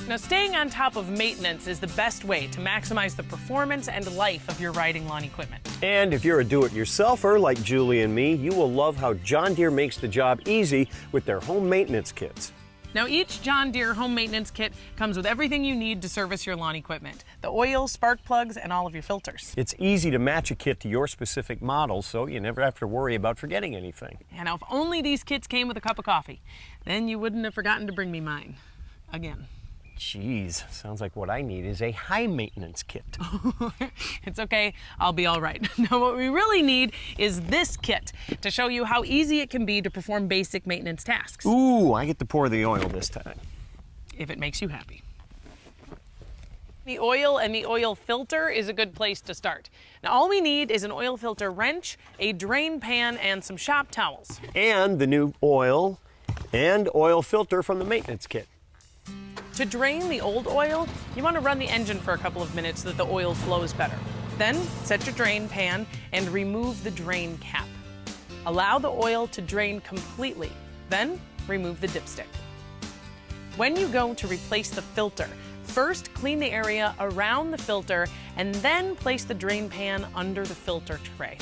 Now, staying on top of maintenance is the best way to maximize the performance and life of your riding lawn equipment. And if you're a do-it-yourselfer like Julie and me, you will love how John Deere makes the job easy with their home maintenance kits. Now, each John Deere home maintenance kit comes with everything you need to service your lawn equipment: the oil, spark plugs, and all of your filters. It's easy to match a kit to your specific model, so you never have to worry about forgetting anything. And now, if only these kits came with a cup of coffee, then you wouldn't have forgotten to bring me mine. Again. Jeez, sounds like what I need is a high maintenance kit. It's okay, I'll be all right. Now, what we really need is this kit to show you how easy it can be to perform basic maintenance tasks. Ooh, I get to pour the oil this time. If it makes you happy. The oil and the oil filter is a good place to start. Now, all we need is an oil filter wrench, a drain pan, and some shop towels. And the new oil and oil filter from the maintenance kit. To drain the old oil, you want to run the engine for a couple of minutes so that the oil flows better. Then set your drain pan and remove the drain cap. Allow the oil to drain completely. Then remove the dipstick. When you go to replace the filter, first clean the area around the filter and then place the drain pan under the filter tray.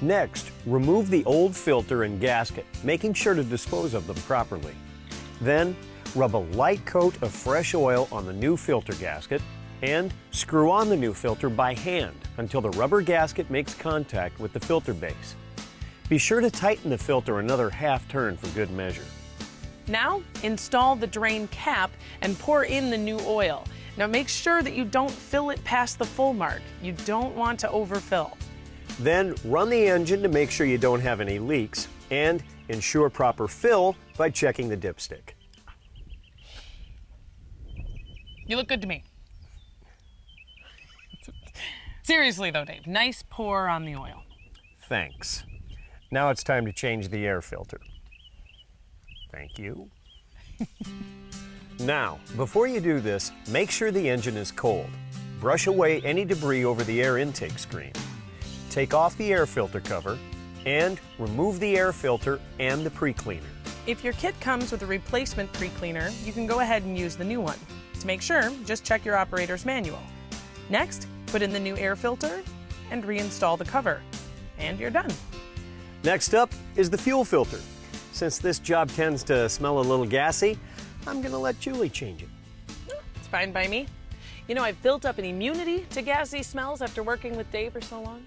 Next, remove the old filter and gasket, making sure to dispose of them properly. Then, rub a light coat of fresh oil on the new filter gasket and screw on the new filter by hand until the rubber gasket makes contact with the filter base. Be sure to tighten the filter another half turn for good measure. Now, install the drain cap and pour in the new oil. Now, make sure that you don't fill it past the full mark. You don't want to overfill. Then run the engine to make sure you don't have any leaks and ensure proper fill by checking the dipstick. You look good to me. Seriously though, Dave, nice pour on the oil. Thanks. Now it's time to change the air filter. Thank you. Now, before you do this, make sure the engine is cold. Brush away any debris over the air intake screen. Take off the air filter cover and remove the air filter and the pre-cleaner. If your kit comes with a replacement pre-cleaner, you can go ahead and use the new one. To make sure, just check your operator's manual. Next, put in the new air filter and reinstall the cover. And you're done. Next up is the fuel filter. Since this job tends to smell a little gassy, I'm gonna let Julie change it. It's fine by me. You know, I've built up an immunity to gassy smells after working with Dave for so long.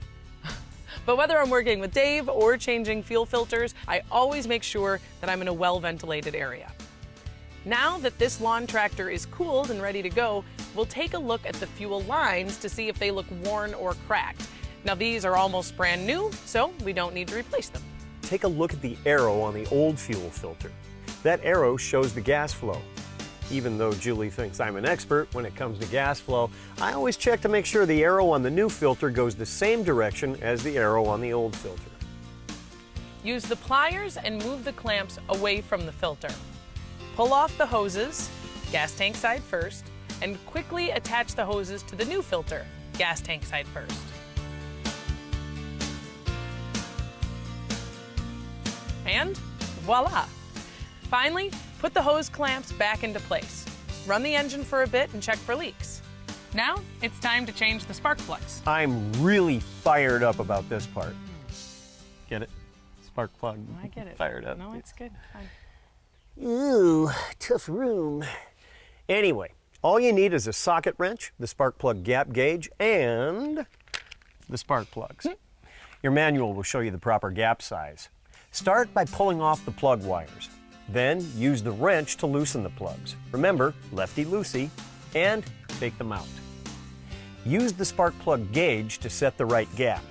But whether I'm working with Dave or changing fuel filters, I always make sure that I'm in a well-ventilated area. Now that this lawn tractor is cooled and ready to go, we'll take a look at the fuel lines to see if they look worn or cracked. Now, these are almost brand new, so we don't need to replace them. Take a look at the arrow on the old fuel filter. That arrow shows the gas flow. Even though Julie thinks I'm an expert when it comes to gas flow, I always check to make sure the arrow on the new filter goes the same direction as the arrow on the old filter. Use the pliers and move the clamps away from the filter. Pull off the hoses, gas tank side first, and quickly attach the hoses to the new filter, gas tank side first. And voila! Finally, put the hose clamps back into place. Run the engine for a bit and check for leaks. Now, it's time to change the spark plugs. I'm really fired up about this part. Get it? Spark plug. I get it. Fired up. No, it's good. Fine. Ooh, tough room. Anyway, all you need is a socket wrench, the spark plug gap gauge, and the spark plugs. Your manual will show you the proper gap size. Start by pulling off the plug wires. Then use the wrench to loosen the plugs. Remember, lefty-loosey, and take them out. Use the spark plug gauge to set the right gap.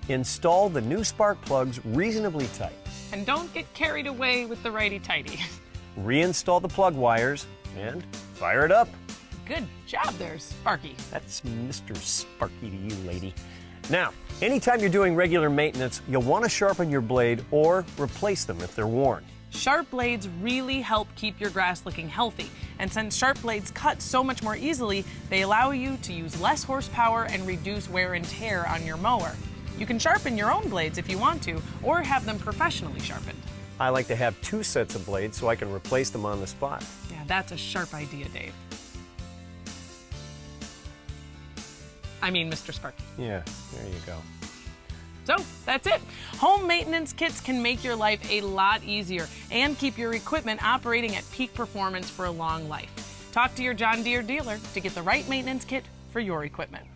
Install the new spark plugs reasonably tight. And don't get carried away with the righty-tighty. Reinstall the plug wires and fire it up. Good job there, Sparky. That's Mr. Sparky to you, lady. Now, anytime you're doing regular maintenance, you'll want to sharpen your blade or replace them if they're worn. Sharp blades really help keep your grass looking healthy. And since sharp blades cut so much more easily, they allow you to use less horsepower and reduce wear and tear on your mower. You can sharpen your own blades if you want to, or have them professionally sharpened. I like to have 2 sets of blades so I can replace them on the spot. Yeah, that's a sharp idea, Dave. I mean, Mr. Sparky. Yeah, there you go. So that's it. Home maintenance kits can make your life a lot easier and keep your equipment operating at peak performance for a long life. Talk to your John Deere dealer to get the right maintenance kit for your equipment.